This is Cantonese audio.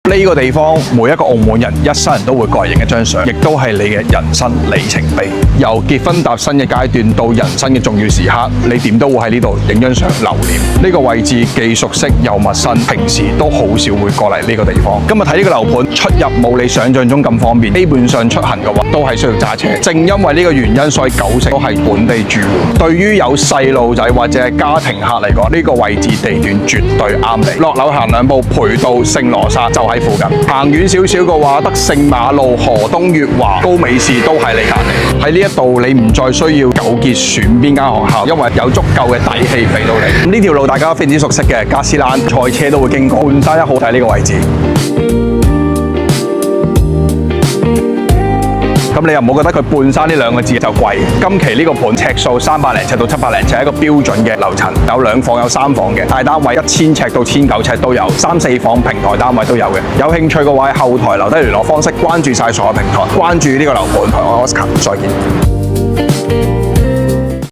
呢個地方每一個澳門人一生人都會過嚟影一張相，亦都係你嘅人生里程碑。由結婚踏新嘅階段到人生嘅重要時刻，你點都會喺呢度影張相留念。呢個位置既熟悉又陌生，平時都好少會過嚟呢個地方。今日睇呢個樓盤，出入冇你想象中咁方便，基本上出行嘅話都係需要揸車。正因為呢個原因，所以90%都係本地住戶。對於有細路仔或者係家庭客嚟講，呢個位置地段絕對啱你。落樓行2步，培道、聖羅撒就喺附近。行遠少少嘅話，德聖馬路、河東悅華、高美士都係你隔離。喺呢一度，你唔再需要糾結選邊間學校，因為有足夠嘅底氣俾到你。呢條路大家非常之熟悉嘅，加斯蘭賽車都會經過。半山1號就係呢個位置。咁你又唔好覺得佢半山呢2個字就貴。今期呢個盤尺數300零尺到700零尺係一個標準嘅樓層，有2房有3房嘅，大單位1000尺到1900尺都有，3、4房平台單位都有嘅。有興趣嘅話，喺後台留低聯絡方式，關注晒所有平台，關注呢個樓盤。我係 Oscar，再見。